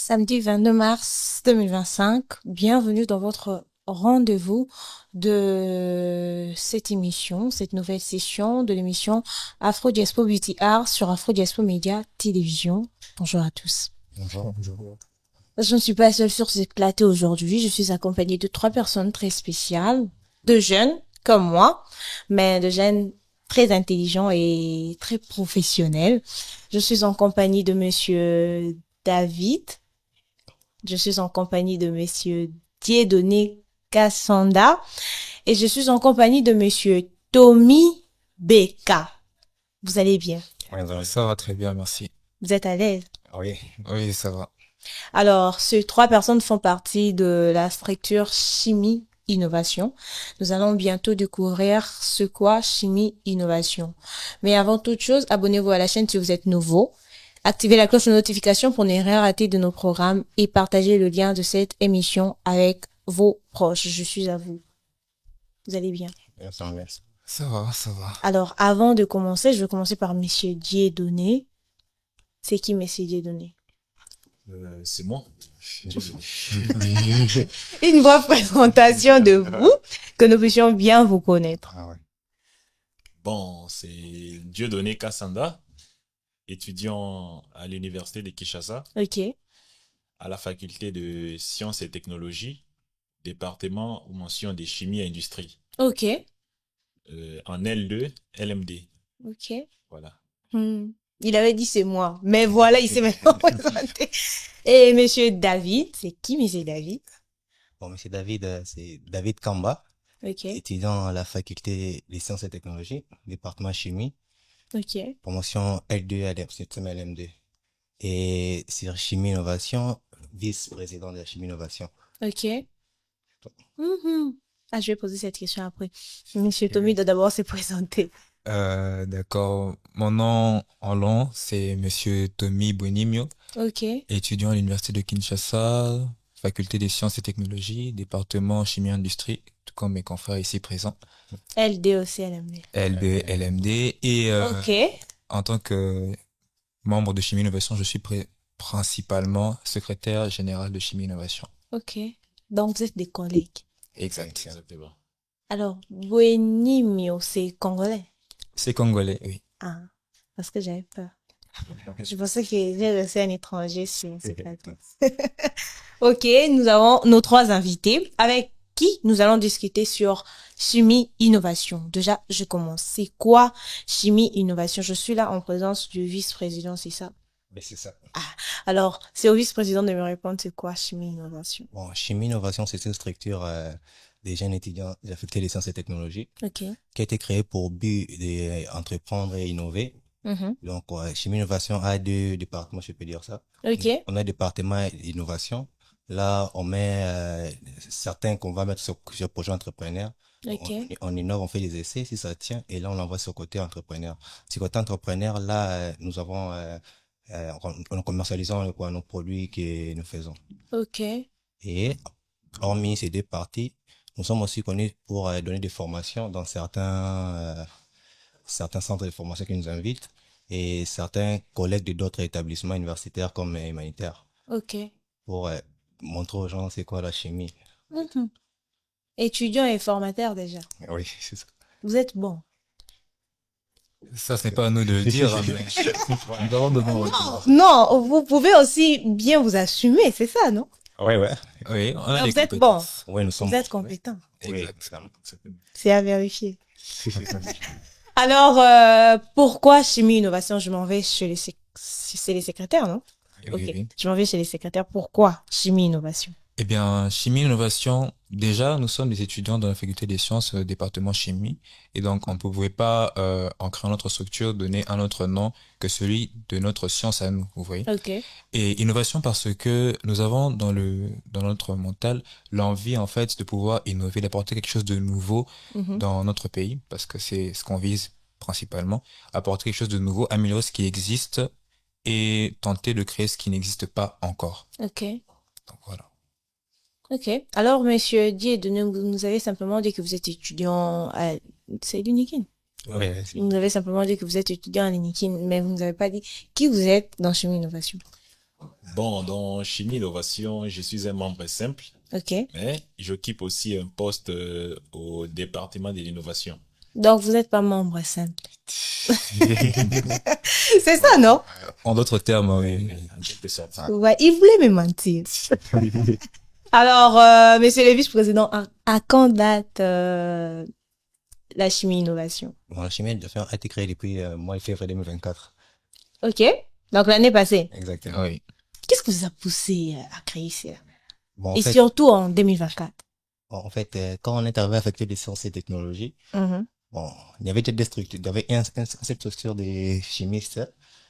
Samedi 22 mars 2025, bienvenue dans votre rendez-vous de cette émission, cette nouvelle session de l'émission Afro Diaspo Beauty Art sur Afro Diaspo Média Télévision. Bonjour à tous. Bonjour. Bonjour. Je ne suis pas seule sur ce plateau aujourd'hui, je suis accompagnée de 3 personnes très spéciales, de jeunes comme moi, mais de jeunes très intelligents et très professionnels. Je suis en compagnie de monsieur David. Je suis en compagnie de monsieur Dieudonné Kassanda et je suis en compagnie de monsieur Tommy Beka. Vous allez bien? Oui, ça va très bien, merci. Vous êtes à l'aise? Oui, oui, ça va. Alors, ces 3 personnes font partie de la structure Chimie Innovation. Nous allons bientôt découvrir ce qu'est Chimie Innovation. Mais avant toute chose, abonnez-vous à la chaîne si vous êtes nouveau. Activez la cloche de notification pour ne rien rater de nos programmes et partagez le lien de cette émission avec vos proches. Je suis à vous. Vous allez bien? Merci. Ça va, ça va. Alors, avant de commencer, je vais commencer par monsieur Dieudonné. C'est qui monsieur Dieudonné? C'est moi. Une brève présentation de vous, que nous puissions bien vous connaître. Ah ouais. Bon, c'est Dieudonné Kassanda, étudiant à l'université de Kinshasa, Ok, à la faculté de sciences et technologies, département ou mention des chimies et industries, ok, en L2, LMD. ok. Voilà. Il avait dit c'est moi, mais voilà, il s'est maintenant présenté. Et monsieur David, c'est qui monsieur David? Bon, monsieur David, c'est David Kamba, Ok, étudiant à la faculté des sciences et technologies, département chimie, ok, promotion L2 LM2. Et sur chimie innovation, vice-président de la chimie innovation. ok. Ah, je vais poser cette question après. Monsieur Tommy doit d'abord se présenter. D'accord. Mon nom en long, c'est monsieur Tommy Bonimio, Ok, étudiant à l'université de Kinshasa, faculté des sciences et technologies, département chimie-industrie, tout comme mes confrères ici présents, LDOCLMD. LB, LMD. Et Ok, en tant que membre de Chimie Innovation, je suis principalement secrétaire général de Chimie Innovation. ok. Donc, vous êtes des collègues. Exact. Exactement. Alors, Buenimio, c'est congolais. C'est congolais, oui. Ah, parce que j'avais peur. Je pensais que j'ai reçu un étranger sur ce plateau. Ok, nous avons nos 3 invités avec qui nous allons discuter sur chimie innovation. Déjà, je commence. C'est quoi chimie innovation? Je suis là en présence du vice-président, c'est ça? Mais c'est ça. Alors, c'est au vice-président de me répondre, c'est quoi chimie innovation? Bon, chimie innovation, c'est une structure des jeunes étudiants de la faculté des sciences et technologies Ok. qui a été créée pour but d'entreprendre et innover. Donc, chimie innovation a 2 départements, je peux dire ça. Ok. On a un département innovation. Là, on met certains qu'on va mettre sur projet entrepreneur. Ok. On innove, on fait des essais, si ça tient, et là, on l'envoie sur côté entrepreneur. Sur côté entrepreneur, là, nous avons, en commercialisant nos produits que nous faisons. Ok. Et, hormis ces 2 parties, nous sommes aussi connus pour donner des formations dans certains centres de formation qui nous invitent et certains collègues de d'autres établissements universitaires comme humanitaires Ok. pour montrer aux gens c'est quoi la chimie. Étudiant et formateur déjà. Oui, c'est ça. Vous êtes bon. Ça, ce n'est pas à nous de le dire, hein, mais nous avons besoin de- Non, vous pouvez aussi bien vous assumer, c'est ça, non? Ouais, ouais. Oui, on a Vous des êtes compétences. Ouais, nous sommes. Vous êtes compétent. Oui, Exact. C'est à vérifier. Alors, pourquoi chimie innovation? Je m'en vais chez c'est les secrétaires, non? Oui, Ok. oui. Je m'en vais chez les secrétaires. Pourquoi chimie innovation? Eh bien, chimie innovation, déjà, nous sommes des étudiants dans la faculté des sciences, département chimie, et donc on ne pouvait pas, en créant notre structure, donner un autre nom que celui de notre science à nous, vous voyez. Ok. Et innovation parce que nous avons dans notre mental l'envie, en fait, de pouvoir innover, d'apporter quelque chose de nouveau dans notre pays, parce que c'est ce qu'on vise principalement, apporter quelque chose de nouveau, améliorer ce qui existe et tenter de créer ce qui n'existe pas encore. Ok. Donc voilà. Ok. Alors, monsieur Dieudonné, vous nous avez simplement dit que vous êtes étudiant à... C'est l'UNIKIN. Ouais, Vous nous avez simplement dit que vous êtes étudiant à l'UNIKIN, mais vous nous avez pas dit qui vous êtes dans chimie innovation. Bon, dans Chimie Innovation, je suis un membre simple, Ok. mais j'occupe aussi un poste au département de l'innovation. Donc, vous n'êtes pas membre simple. C'est ça, non? En d'autres termes, oui. En quelque sorte. Ouais, il voulait me mentir. Alors, monsieur le vice-président, à quand date la chimie innovation? Bon, la chimie a été créée depuis mois de février 2024. Ok. Donc, l'année passée. Exactement. Oui. Qu'est-ce qui vous a poussé à créer ça? Bon, Et surtout en 2024. quand on est arrivé à affecter les sciences et technologies, Mhm, bon, il y avait peut-être des structures, il y avait une seule structure des chimistes.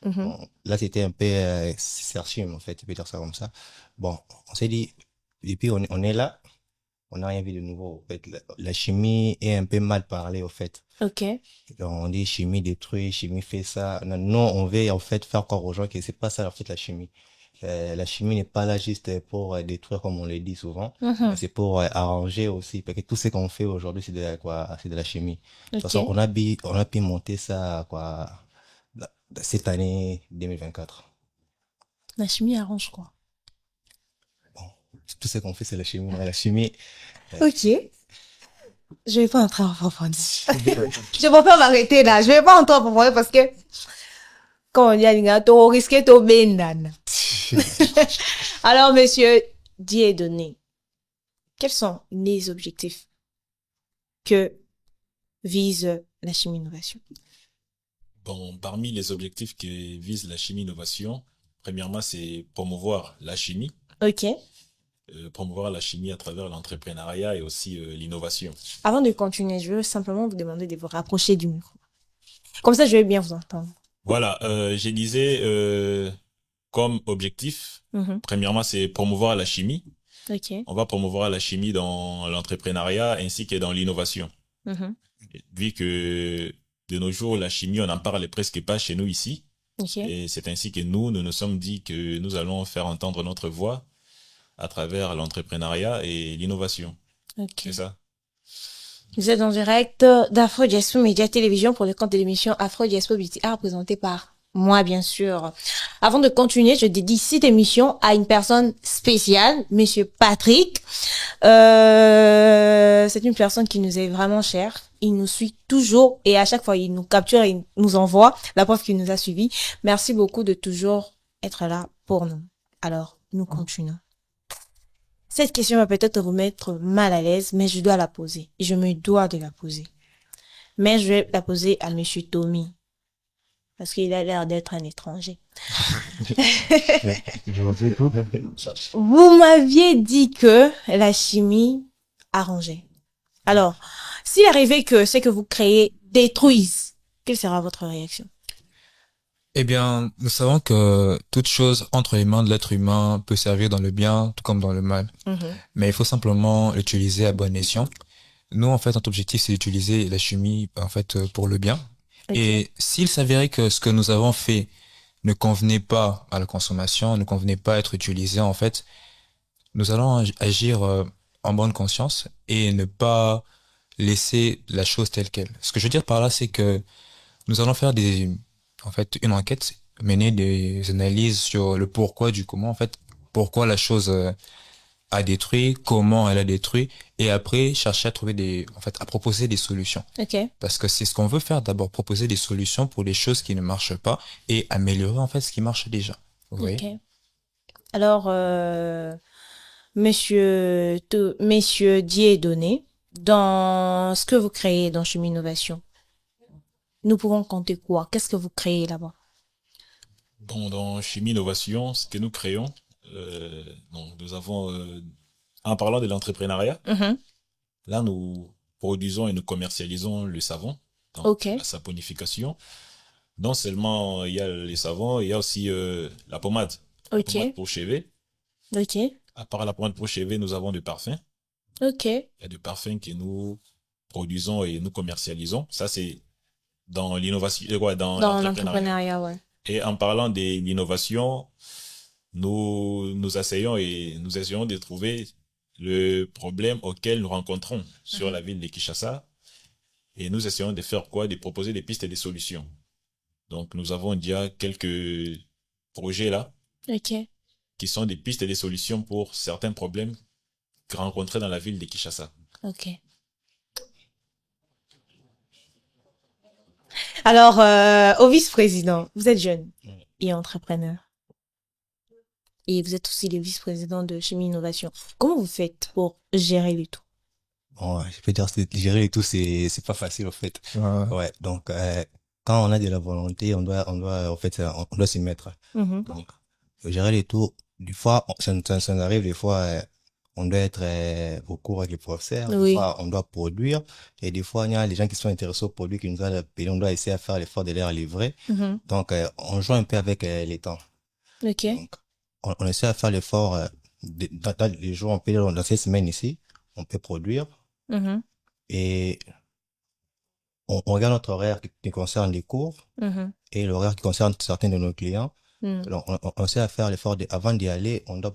mhm. Bon, là, c'était un peu Serchim, en fait, tu peux dire ça comme ça. Bon, on s'est dit, depuis on est là, on n'a rien vu de nouveau. En fait, la chimie est un peu mal parlée, au fait. Ok. Donc, on dit chimie détruit, chimie fait ça. Non, non, on veut en fait faire croire aux gens que c'est pas ça en fait la chimie. La chimie n'est pas là juste pour détruire comme on le dit souvent, mais Mhm. c'est pour arranger aussi. Parce que tout ce qu'on fait aujourd'hui, c'est de la, quoi, c'est de la chimie. De toute façon, Ok. on a pu monter ça quoi cette année 2024. La chimie arrange quoi? Bon, tout ce qu'on fait, c'est la chimie. Mais la chimie, Ok. Je vais pas entrer en profondeur. Je préfère m'arrêter là. Je vais pas entrer en profondeur parce que quand on dit à l'ingénieur, tu risques de bendan. Alors, monsieur Dieudonné, quels sont les objectifs que vise la chimie innovation? Bon, parmi les objectifs que vise la chimie innovation, premièrement, c'est promouvoir la chimie, Ok. promouvoir la chimie à travers l'entrepreneuriat et aussi l'innovation. Avant de continuer, je veux simplement vous demander de vous rapprocher du micro. Comme ça, je vais bien vous entendre. Voilà, je disais comme objectif, Mhm. premièrement, c'est promouvoir la chimie. Ok. On va promouvoir la chimie dans l'entrepreneuriat ainsi que dans l'innovation. Mhm. Vu que de nos jours, la chimie, on n'en parle presque pas chez nous ici. Ok. Et c'est ainsi que nous nous sommes dit que nous allons faire entendre notre voix à travers l'entrepreneuriat et l'innovation. Ok. C'est ça. Vous êtes en direct d'Afro Diaspo Média Télévision pour le compte de l'émission Afro Diaspo Beauty Art présentée par moi, bien sûr. Avant de continuer, je dédie cette émission à une personne spéciale, Monsieur Patrick. C'est une personne qui nous est vraiment chère. Il nous suit toujours et à chaque fois, il nous capture et il nous envoie la preuve qu'il nous a suivis. Merci beaucoup de toujours être là pour nous. Alors, nous continuons. Cette question va peut-être vous mettre mal à l'aise, mais je dois la poser. Je me dois de la poser. Mais je vais la poser à Monsieur Tommy. Parce qu'il a l'air d'être un étranger. Vous m'aviez dit que la chimie arrangeait. Alors, s'il arrivait que ce que vous créez détruise, quelle sera votre réaction? Eh bien, nous savons que toute chose entre les mains de l'être humain peut servir dans le bien, tout comme dans le mal. Mais il faut simplement l'utiliser à bon escient. Nous, en fait, notre objectif, c'est d'utiliser la chimie, en fait, pour le bien. Ok. Et s'il s'avérait que ce que nous avons fait ne convenait pas à la consommation, ne convenait pas à être utilisé, en fait, nous allons agir en bonne conscience et ne pas laisser la chose telle quelle. Ce que je veux dire par là, c'est que nous allons faire en fait, une enquête, mener des analyses sur le pourquoi du comment, en fait, pourquoi la chose a détruit, comment elle a détruit, et après chercher à trouver en fait, à proposer des solutions. Ok. Parce que c'est ce qu'on veut faire d'abord, proposer des solutions pour les choses qui ne marchent pas et améliorer en fait ce qui marche déjà. Vous voyez? Ok. Alors, Monsieur Dieudonné, dans ce que vous créez dans Chimie Innovation, nous pouvons compter quoi? Qu'est-ce que vous créez là-bas? Bon, dans Chimie Innovation, ce que nous créons, donc nous avons, en parlant de l'entrepreneuriat, là nous produisons et nous commercialisons le savon, donc Ok. la saponification. Non seulement il y a les savons, il y a aussi la pommade. La Ok. pommade pour cheveux. Ok. À part la pommade pour cheveux, nous avons des parfums. Ok. Il y a des parfums que nous produisons et nous commercialisons. Ça, c'est dans l'innovation, dans Dans l'entrepreneuriat. l'entrepreneuriat, ouais. Et en parlant de l'innovation, nous essayons de trouver le problème auquel nous rencontrons sur la ville de Kinshasa. Et nous essayons de faire quoi? De proposer des pistes et des solutions. Donc, nous avons déjà quelques projets là. Ok. qui sont des pistes et des solutions pour certains problèmes rencontrés dans la ville de Kinshasa. Ok. Alors, au vice-président, vous êtes jeune et entrepreneur. Et vous êtes aussi le vice-président de Chimie Innovation. Comment vous faites pour gérer le tout? Bon, je peux dire, gérer et tout, c'est pas facile, en fait. Ouais. Donc, quand on a de la volonté, en fait, on doit s'y mettre. Donc, gérer les tout, des fois, ça nous arrive, des fois, on doit être au cours avec les professeurs, Oui. des fois, on doit produire, et des fois, il y a des gens qui sont intéressés au produit qui nous ont payé, on doit essayer à faire l'effort de les livrer. Donc, on joue un peu avec les temps. Ok. Donc, on essaie à faire l'effort, dans les jours, on peut dire, dans cette semaine ici, on peut produire, et on regarde notre horaire qui concerne les cours, et l'horaire qui concerne certains de nos clients. Donc, on essaie à faire l'effort avant d'y aller, on doit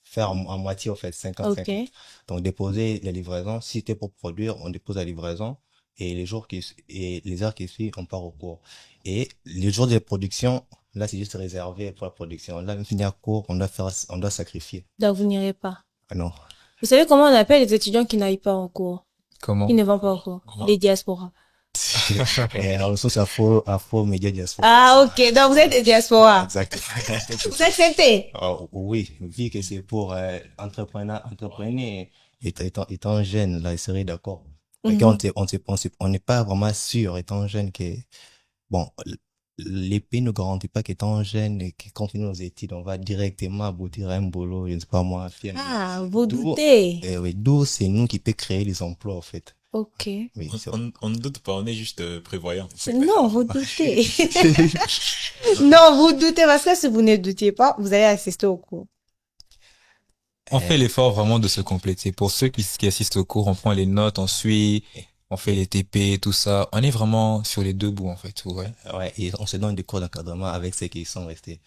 faire en moitié, en fait, 50-50. Ok. Donc, déposer les livraisons. Si c'était pour produire, on dépose la livraison. Et les heures qui suivent, on part au cours. Et les jours de production, là, c'est juste réservé pour la production. Là, même finir cours, on doit sacrifier. Donc, vous n'irez pas. Ah non. Vous savez comment on appelle les étudiants qui n'aillent pas en cours? Comment? Qui ne vont pas au cours? Les diasporas. Et alors, c'est Afro Média Diaspora. Ah, ok. Donc, vous êtes des diasporas. Exact. Vous acceptez? Oui, vu que c'est pour entrepreneur étant jeune, là, il serait d'accord. On n'est pas vraiment sûr, étant jeune, que bon, l'épée ne garantit pas qu'étant jeune et qu'on continue nos études, on va directement aboutir à un boulot, je ne sais pas moi, fier. Ah, vous doutez. Oui, d'où c'est nous qui peut créer les emplois, en fait. Ok. Oui, On ne doute pas, on est juste prévoyant. Non, vous doutez. Non, vous doutez parce que si vous ne doutiez pas, vous allez assister au cours. On fait l'effort vraiment de se compléter. Pour ceux qui assistent au cours, on prend les notes, on suit, on fait les TP, tout ça. On est vraiment sur les deux bouts, en fait, ouais. Ouais, et on se donne des cours d'encadrement avec ceux qui sont restés.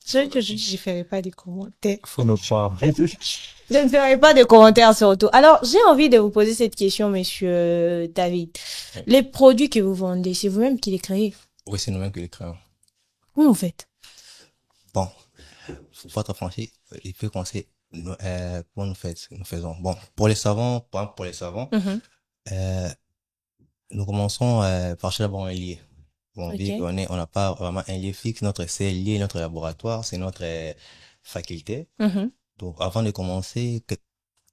Je ferai pas des commentaires. Faut nous croire. Je ne ferai pas de commentaires sur tout. Alors, j'ai envie de vous poser cette question, monsieur David. Les produits que vous vendez, c'est vous-même qui les créez? Oui, c'est nous-mêmes qui les créons. Comment vous faites? Bon, pour être franchi, il peut commencer, comment nous faisons. Bon, pour les savons, par exemple, pour les savons, nous commençons par chercher d'abord un lieu. Bon, vu qu'on n'a pas vraiment un lieu fixe, c'est lié notre laboratoire, c'est notre faculté. Donc, avant de commencer,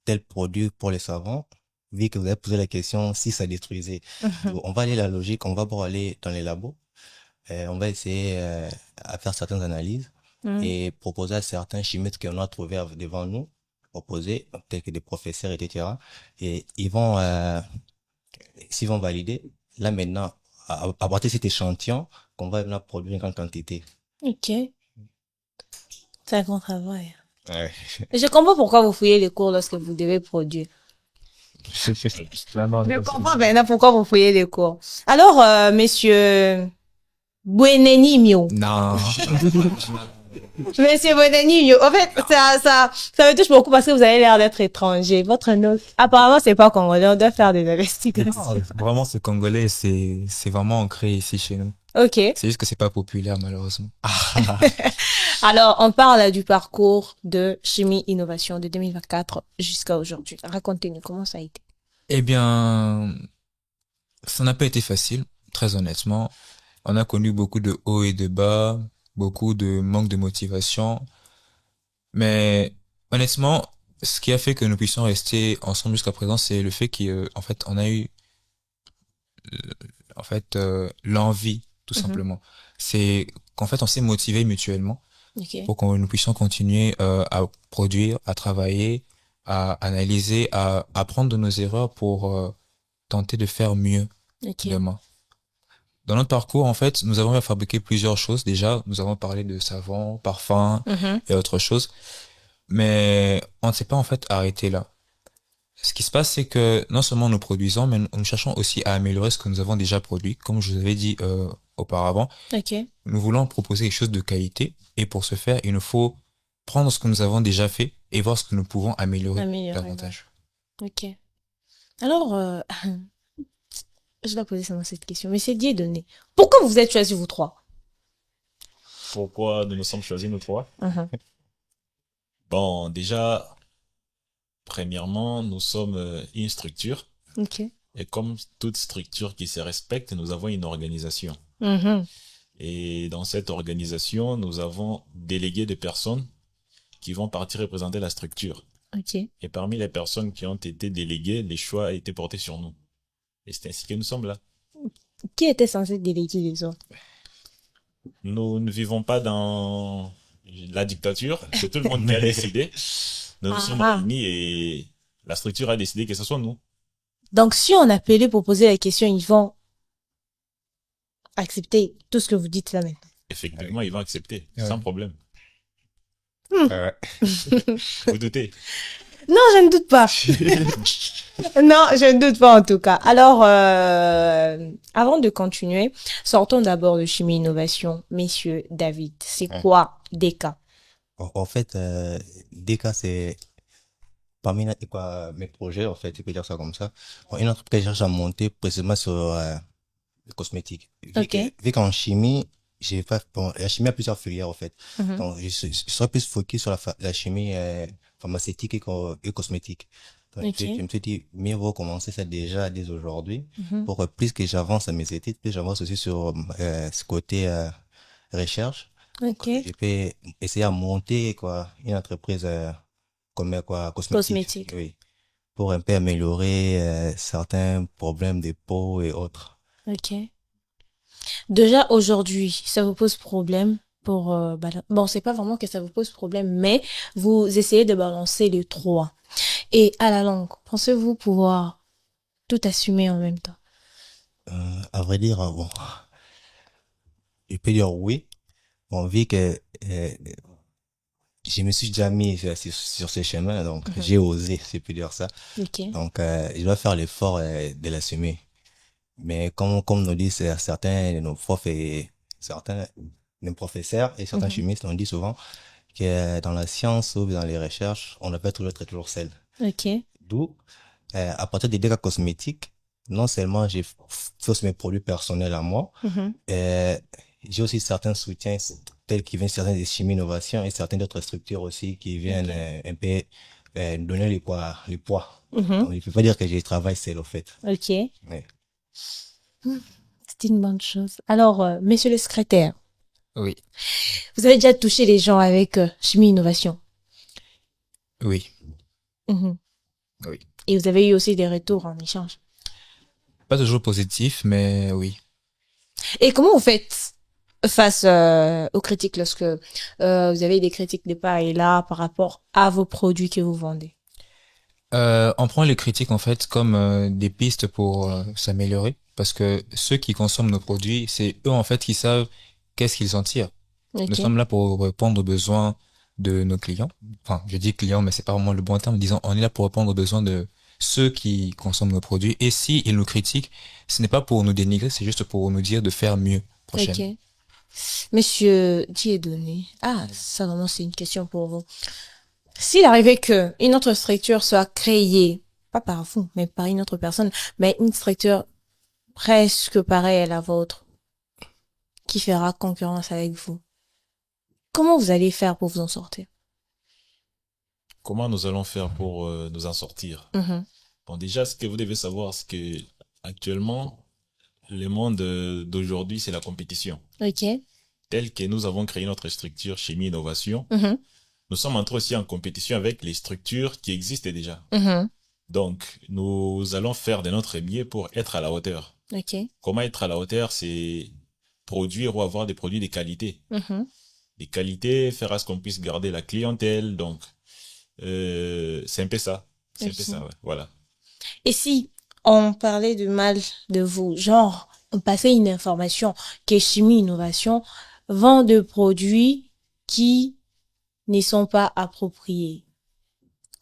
tel produit pour les savons, vu que vous avez posé la question si ça détruisait. Donc, on va aller la logique, on va pour aller dans les labos, on va essayer à faire certaines analyses et proposer à certains chimistes qu'on a trouvés devant nous, proposer, tels que des professeurs, etc. Et ils vont, s'ils vont valider, là maintenant, à partir de cet échantillon, qu'on va maintenant produire une grande quantité. Ok. C'est un grand travail. Ouais. Je comprends pourquoi vous fouillez les cours lorsque vous devez produire. Je comprends maintenant pourquoi vous fouillez les cours. Alors, monsieur Buenenimio. Non. Monsieur Buenenimio, en fait, ça me touche beaucoup parce que vous avez l'air d'être étranger. Votre nom, apparemment, c'est pas congolais. On doit faire des investigations. Non, vraiment, ce Congolais, c'est vraiment ancré ici chez nous. Ok. C'est juste que c'est pas populaire, malheureusement. Alors, on parle du parcours de Chimie Innovation de 2024 jusqu'à aujourd'hui. Racontez-nous comment ça a été. Eh bien, ça n'a pas été facile, très honnêtement. On a connu beaucoup de hauts et de bas, beaucoup de manque de motivation. Mais honnêtement, ce qui a fait que nous puissions rester ensemble jusqu'à présent, c'est le fait qu'en fait, on a eu l'envie, tout simplement. C'est qu'en fait, on s'est motivés mutuellement pour que nous puissions continuer à produire, à travailler, à analyser, à apprendre de nos erreurs pour tenter de faire mieux demain. Dans notre parcours, en fait, nous avons fabriqué plusieurs choses. Déjà, nous avons parlé de savon, parfum et autres choses. Mais on ne s'est pas en fait arrêté là. Ce qui se passe, c'est que non seulement nous produisons, mais nous cherchons aussi à améliorer ce que nous avons déjà produit. Comme je vous avais dit auparavant, nous voulons proposer quelque chose de qualité. Et pour ce faire, il nous faut prendre ce que nous avons déjà fait et voir ce que nous pouvons améliorer davantage. Ok. Alors, je dois poser seulement cette question. Mais c'est Dieudonné. Pourquoi vous êtes choisis vous trois? pourquoi nous nous sommes choisis, nous trois? Bon, déjà, premièrement, nous sommes une structure. Ok. Et comme toute structure qui se respecte, nous avons une organisation. Et dans cette organisation, nous avons délégué des personnes qui vont partir représenter la structure. Ok. Et parmi les personnes qui ont été déléguées, les choix ont été portés sur nous. Et c'est ainsi que nous sommes là. Qui était censé déléguer les autres? Nous ne vivons pas dans la dictature, c'est tout le monde qui a décidé. Nous nous sommes réunis et la structure a décidé que ce soit nous. Donc, si on appelait pour poser la question, ils vont accepter tout ce que vous dites là maintenant. Effectivement, ils vont accepter, sans problème. Vous doutez? Non, je ne doute pas. Non, je ne doute pas en tout cas. Alors, avant de continuer, sortons d'abord de Chimie Innovation. Messieurs, David, c'est quoi DK? En fait, DK, c'est parmi mes projets, en fait, je peux dire ça comme ça. Une entreprise cherche à monter précisément sur les cosmétiques. Vu qu'en chimie, la chimie a plusieurs filières, en fait. Donc, je serais plus focus sur la chimie pharmaceutique et cosmétique. Donc, je me suis dit, mieux vaut commencer ça déjà dès aujourd'hui, pour que plus que j'avance à mes études, plus j'avance aussi sur ce côté recherche. Je peux essayer à monter une entreprise comme cosmétique. Oui, pour un peu améliorer certains problèmes de peau et autres. Ok. Déjà aujourd'hui, ça vous pose problème pour bon, c'est pas vraiment que ça vous pose problème, mais vous essayez de balancer les trois. Et à la longue, pensez-vous pouvoir tout assumer en même temps? À vrai dire, bon, je peux dire oui. Bon, vu que je me suis déjà mis sur ce chemin, donc j'ai osé, si je peux dire ça. Donc, je dois faire l'effort de l'assumer. Mais comme nous disent certains de nos profs et certains nos professeurs et certains chimistes, on dit souvent que dans la science ou dans les recherches, on ne peut toujours être toujours seul. D'où, à partir des dégâts cosmétiques, non seulement j'ai fait mes produits personnels à moi, j'ai aussi certains soutiens tels qui viennent certaines des chimies innovations et certaines d'autres structures aussi qui viennent un peu donner les poids. Donc, je peux pas dire que je travaille seul, au fait. Ouais. C'est une bonne chose. Alors, monsieur le secrétaire. Oui. Vous avez déjà touché les gens avec chimie innovation? Oui. Oui. Et vous avez eu aussi des retours en échange? Pas toujours positifs, mais oui. Et comment vous faites face aux critiques lorsque vous avez des critiques de part et là par rapport à vos produits que vous vendez? On prend les critiques en fait comme des pistes pour s'améliorer, parce que ceux qui consomment nos produits, c'est eux en fait qui savent qu'est-ce qu'ils en tirent. Nous sommes là pour répondre aux besoins de nos clients. Enfin, je dis clients, mais c'est pas vraiment le bon terme. Disons, on est là pour répondre aux besoins de ceux qui consomment nos produits. Et si ils nous critiquent, ce n'est pas pour nous dénigrer, c'est juste pour nous dire de faire mieux prochainement. Monsieur Dieudonné, ça vraiment c'est une question pour vous. S'il arrivait que une autre structure soit créée, pas par vous, mais par une autre personne, mais une structure presque pareille à la vôtre, qui fera concurrence avec vous, comment vous allez faire pour vous en sortir? Comment nous allons faire pour nous en sortir? Bon, déjà, ce que vous devez savoir, c'est que actuellement, le monde d'aujourd'hui, c'est la compétition. Tel que nous avons créé notre structure Chimie Innovation, nous sommes entrés aussi en compétition avec les structures qui existent déjà. Donc, nous allons faire de notre mieux pour être à la hauteur. Comment être à la hauteur? C'est produire ou avoir des produits de qualité. Des qualités, faire à ce qu'on puisse garder la clientèle. Donc, c'est un peu ça. C'est un peu ça, ouais. Voilà. Et si on parlait de mal de vous, genre, on passait une information que Chimie Innovation vend de produits qui ne sont pas appropriés,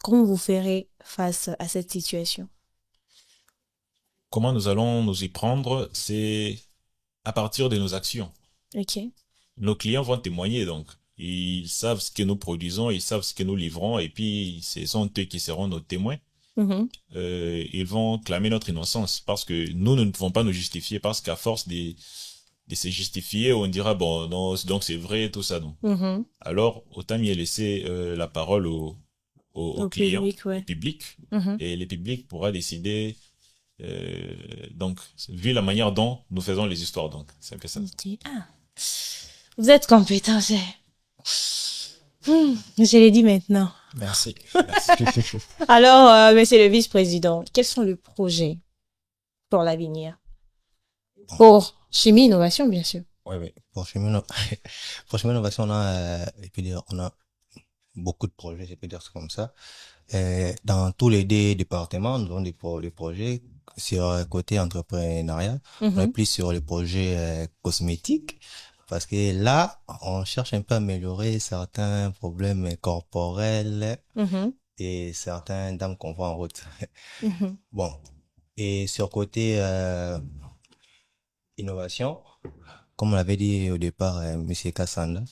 comment vous ferez face à cette situation? Comment nous allons nous y prendre? C'est à partir de nos actions. Nos clients vont témoigner, donc. Ils savent ce que nous produisons, ils savent ce que nous livrons, et puis ce sont eux qui seront nos témoins. Ils vont clamer notre innocence, parce que nous ne pouvons pas nous justifier, parce qu'à force se justifier, on dira, bon, non, donc c'est vrai, tout ça, non. Alors, autant mieux laisser la parole au client, public, ouais. au public, et le public pourra décider, donc, vu la manière dont nous faisons les histoires, donc, c'est un peu ça. Okay. Ah. Vous êtes compétent, je l'ai dit maintenant. Merci. Alors, monsieur le vice-président, quels sont les projets pour l'avenir? Pour Chimie Innovation, bien sûr. Oui. Pour Chimie Innovation, on a beaucoup de projets, je peux dire ça comme ça. Dans tous les départements, nous avons des projets sur côté entrepreneuriat. On est plus sur les projets cosmétiques. Parce que là, on cherche un peu à améliorer certains problèmes corporels et certains dames qu'on voit en route. Bon. Et sur côté innovation, comme on l'avait dit au départ, Monsieur Kassanda,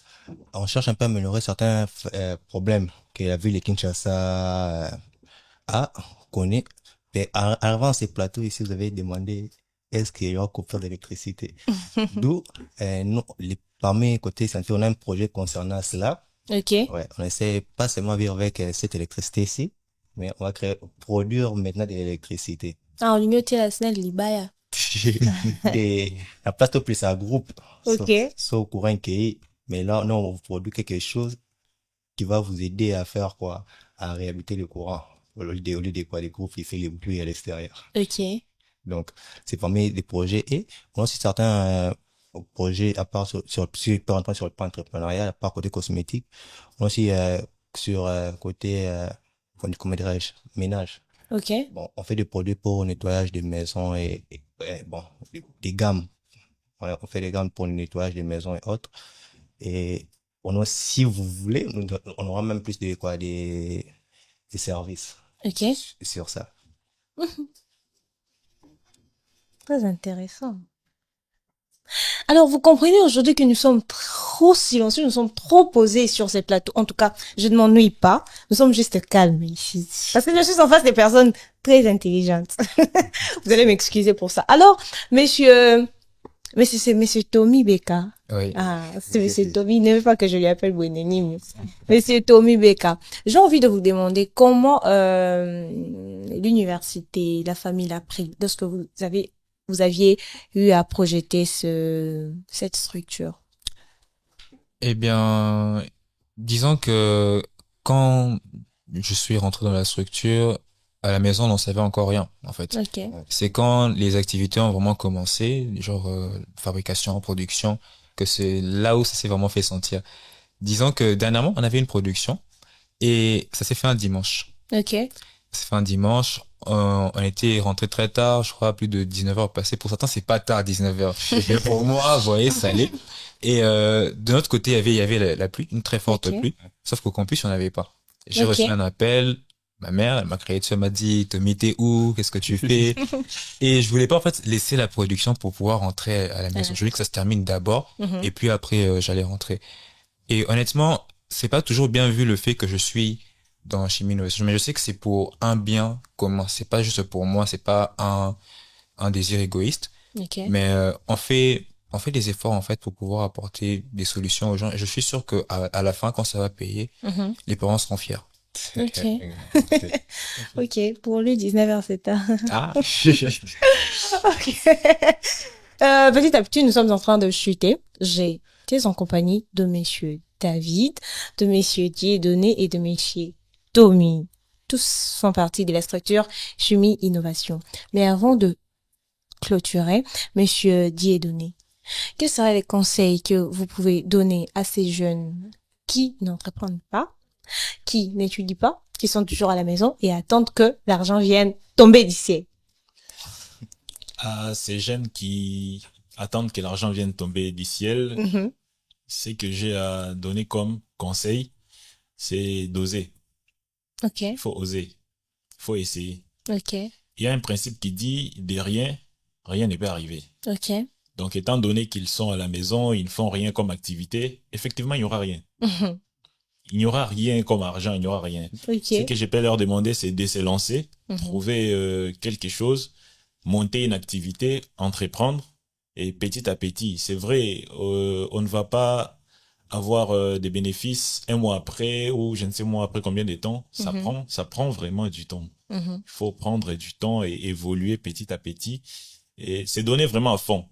on cherche un peu à améliorer certains problèmes que la ville de Kinshasa connaît. Mais avant ces plateaux ici, vous avez demandé est-ce qu'il y aura coupure d'électricité. D'où, parmi côté santé, on a un projet concernant cela. Ok. Ouais, on essaie pas seulement de vivre avec cette électricité ici, mais on va produire maintenant de l'électricité. Ah, on lui met la snelle, l'ibaya. Et la plateau plus un groupe. Ok. Au courant qui, mais là, non, on produit quelque chose qui va vous aider à faire quoi? À réhabiliter le courant. Au lieu de quoi, les groupes, ici, les pluies à l'extérieur. Ok. Donc, c'est parmi des projets et on a aussi certains projets à part sur le plan entrepreneurial, à part côté cosmétique. On a aussi sur côté comment dirais-je, ménage. Ok. Bon, on fait des produits pour le nettoyage des maisons et bon, des gammes. On fait des gammes pour le nettoyage des maisons et autres. Et on a, si vous voulez, on aura même plus des services. Ok. Sur ça. Très intéressant. Alors, vous comprenez aujourd'hui que nous sommes trop silencieux, nous sommes trop posés sur ces plateaux. En tout cas, je ne m'ennuie pas. Nous sommes juste calmes ici. Parce que je suis en face des personnes très intelligentes. Vous allez m'excuser pour ça. Alors, monsieur Tommy Beka. Oui. Ah, c'est monsieur Tommy. Ne veut pas que je lui appelle Boueneni. Monsieur Tommy Beka. J'ai envie de vous demander comment, l'université, la famille l'a pris lorsque vous aviez eu à projeter cette structure? Eh bien, disons que quand je suis rentré dans la structure, à la maison, on n'en savait encore rien, en fait. Ok. C'est quand les activités ont vraiment commencé, genre fabrication, production, que c'est là où ça s'est vraiment fait sentir. Disons que dernièrement, on avait une production et ça s'est fait un dimanche. Ok. Ça s'est fait un dimanche. On était rentré très tard, je crois, plus de 19h passées. Pour certains, c'est pas tard, 19h. Mais pour moi, vous voyez, ça allait. Et de notre côté, il y avait la pluie, une très forte pluie. Sauf qu'au campus, il n'y en avait pas. J'ai reçu un appel. Ma mère, elle m'a crié dessus, elle m'a dit, Tommy, t'es où? Qu'est-ce que tu fais? Et je voulais pas, en fait, laisser la production pour pouvoir rentrer à la maison. Je voulais que ça se termine d'abord. Et puis après, j'allais rentrer. Et honnêtement, c'est pas toujours bien vu le fait que je suis dans Chimie Innovation, mais je sais que c'est pour un bien commun. C'est pas juste pour moi, c'est pas un désir égoïste. Mais on fait des efforts en fait pour pouvoir apporter des solutions aux gens. Et je suis sûr que à la fin, quand ça va payer, les parents seront fiers. Ok. Ok. Pour lui, 19h, c'est tard. Ah. Ok. Petit à petit, nous sommes en train de chuter. J'étais en compagnie de messieurs David, de messieurs Dieudonné et de messieurs Tommy. Tous font partie de la structure Chimie Innovation. Mais avant de clôturer, monsieur Dieudonné, quels seraient les conseils que vous pouvez donner à ces jeunes qui n'entreprennent pas, qui n'étudient pas, qui sont toujours à la maison et attendent que l'argent vienne tomber du ciel? À ces jeunes qui attendent que l'argent vienne tomber du ciel, ce que j'ai à donner comme conseil, c'est d'oser. Ok. Il faut oser. Il faut essayer. Ok. Il y a un principe qui dit de rien ne peut arriver. Ok. Donc, étant donné qu'ils sont à la maison, ils ne font rien comme activité, effectivement, il n'y aura rien. Il n'y aura rien comme argent, il n'y aura rien. Ce que je peux leur demander, c'est de se lancer, trouver quelque chose, monter une activité, entreprendre Et petit à petit, c'est vrai, on ne va pas avoir des bénéfices un mois après ou je ne sais moi après combien de temps. Ça prend vraiment du temps. Il faut prendre du temps et évoluer petit à petit. Et c'est donner vraiment à fond.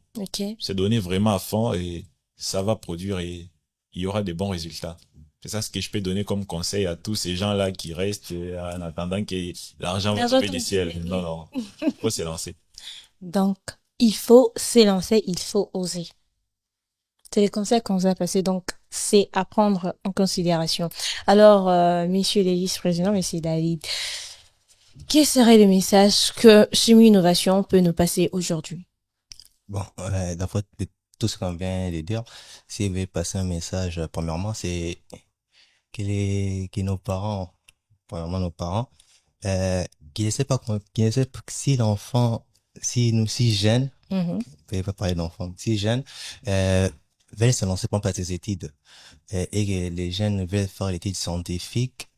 C'est donner vraiment à fond et ça va produire et il y aura des bons résultats. C'est ça ce que je peux donner comme conseil à tous ces gens-là qui restent en attendant que l'argent va tomber du ciel. Non, non. Il faut se lancer. Donc, il faut s'élancer, il faut oser. C'est les conseils qu'on vous a passés, donc c'est à prendre en considération. Alors, messieurs les vice-présidents, monsieur David, quel serait le message que Chimie Innovation peut nous passer aujourd'hui? Bon, d'après tout ce qu'on vient de dire, si vous voulez passer un message, premièrement, c'est que nos parents, premièrement nos parents, qu'ils essaient pas, si l'enfant, si jeune, vous pouvez pas parler d'enfant, si jeune, veulent se lancer pour passer ses études, et que les jeunes veulent faire l'étude scientifique,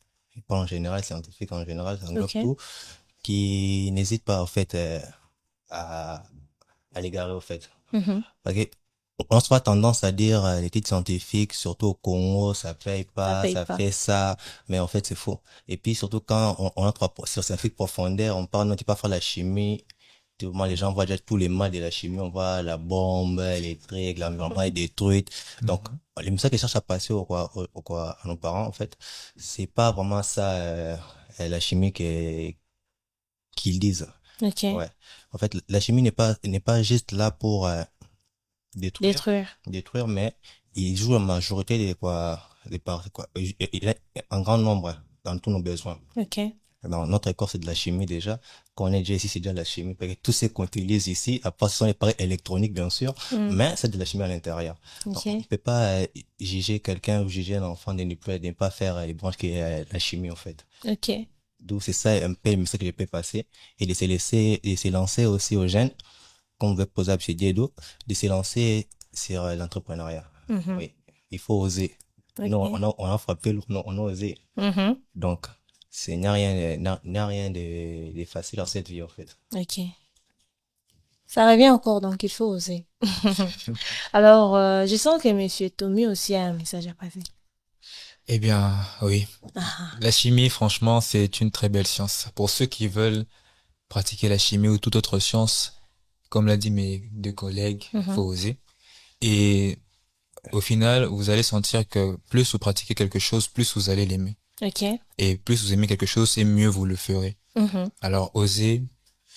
pas en général, scientifique en général, ça englobe tout, qui n'hésitent pas, en fait, à l'égarer, au fait. Parce que, on se voit tendance à dire l'étude scientifique, surtout au Congo, ça paye pas, ça fait ça, mais en fait c'est faux. Et puis surtout quand on entre sur scientifique profondeur, on parle, non, tu peux pas faire la chimie, les gens voient déjà tous les mal de la chimie, on voit la bombe, les trucs, l'environnement est détruit. Donc, les messages qu'ils cherchent à passer à nos parents, en fait, c'est pas vraiment ça, la chimie qu'ils disent. Ouais. En fait, la chimie n'est pas juste là pour détruire, mais il joue la majorité des parts, il est en grand nombre dans tous nos besoins. Dans notre corps, c'est de la chimie déjà. Quand on est déjà ici, c'est déjà de la chimie. Parce que tout ce qu'on utilise ici, à part ce sont les appareils électroniques, bien sûr, mais c'est de la chimie à l'intérieur. Donc, on ne peut pas juger quelqu'un ou juger un enfant de ne pas faire les branches qui est la chimie, en fait. Donc, c'est ça un peu le message que je peux passer. Et de se lancer aussi aux jeunes, comme vous poser à M. Diédo, de se lancer sur l'entrepreneuriat. Oui. Il faut oser. Nous, on a frappé, on a osé. Donc, il n'y a rien de facile dans cette vie, en fait. Ça revient encore, donc il faut oser. Alors, je sens que monsieur Tommy aussi a un message à passer. Eh bien, oui. La chimie, franchement, c'est une très belle science. Pour ceux qui veulent pratiquer la chimie ou toute autre science, comme l'a dit mes deux collègues, faut oser. Et au final, vous allez sentir que plus vous pratiquez quelque chose, plus vous allez l'aimer. Et plus vous aimez quelque chose, et mieux vous le ferez. Alors, osez,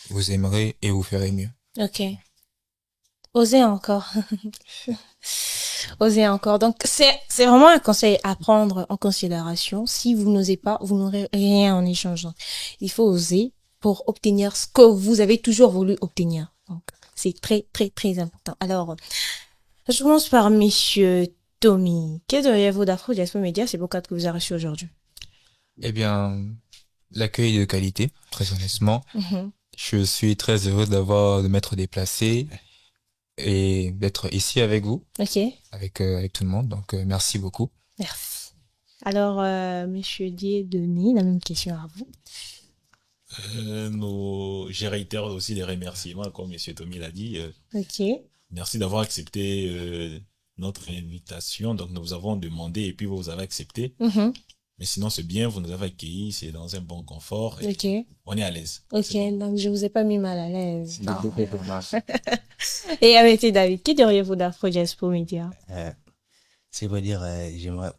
vous aimerez et vous ferez mieux. Osez encore. Osez encore. Donc, c'est vraiment un conseil à prendre en considération. Si vous n'osez pas, vous n'aurez rien en échange. Donc, il faut oser pour obtenir ce que vous avez toujours voulu obtenir. Donc, c'est très, très, très important. Alors, je commence par monsieur Tommy. Quel diriez-vous d'Afro Diaspora Média, c'est pourquoi que vous avez reçu aujourd'hui? Eh bien, l'accueil de qualité, très honnêtement. Je suis très heureux de m'être déplacé et d'être ici avec vous. Avec tout le monde. Donc, merci beaucoup. Merci. Alors, monsieur Denis, la même question à vous. Je réitère aussi les remerciements, comme monsieur Tommy l'a dit. Merci d'avoir accepté notre invitation. Donc, nous vous avons demandé et puis vous avez accepté. Mais sinon, c'est bien, vous nous avez accueillis, c'est dans un bon confort. Et on est à l'aise. Donc je vous ai pas mis mal à l'aise. Non. Et avec David, qui diriez-vous d'Afro Diaspora Média? C'est vrai dire, j'aimerais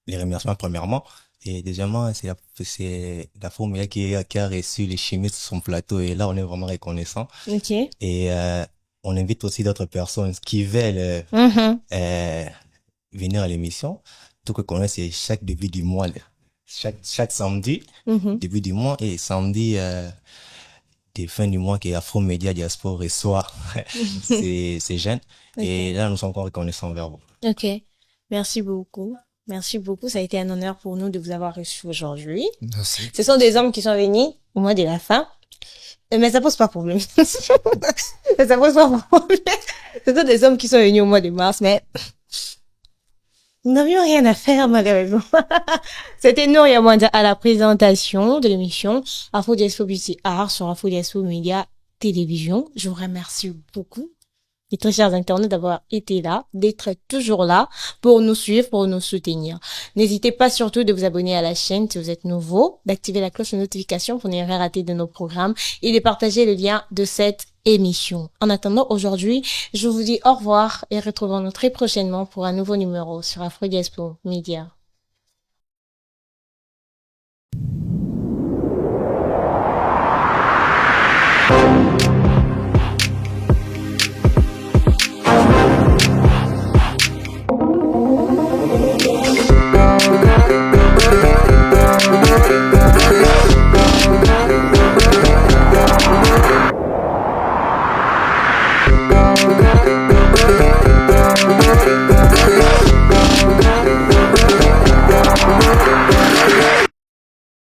les remerciements premièrement. Et deuxièmement, c'est la Média qui a reçu les chimistes sur son plateau. Et là, on est vraiment reconnaissant. Et on invite aussi d'autres personnes qui veulent venir à l'émission. Tout que qu'on a, c'est chaque début du mois, chaque samedi, début du mois, et samedi des fins du mois, qui est Afro Média Diaspora reçoit ces jeunes. Et là, nous sommes encore reconnaissants envers vous. Merci beaucoup. Merci beaucoup. Ça a été un honneur pour nous de vous avoir reçus aujourd'hui. Merci. Ce sont des hommes qui sont venus au mois de la fin. Mais ça pose pas problème. Ça pose pas problème. Ce sont des hommes qui sont venus au mois de mars, mais nous n'avions rien à faire, malheureusement. C'était Nouria Mwanda à la présentation de l'émission Afro Diaspora Beauty Art sur Afro Diaspora Média Télévision. Je vous remercie beaucoup et très chers internautes d'avoir été là, d'être toujours là pour nous suivre, pour nous soutenir. N'hésitez pas surtout de vous abonner à la chaîne si vous êtes nouveau, d'activer la cloche de notification pour ne rien rater de nos programmes et de partager le lien de cette émission. En attendant, aujourd'hui, je vous dis au revoir et retrouvons-nous très prochainement pour un nouveau numéro sur Afro Diaspora Media.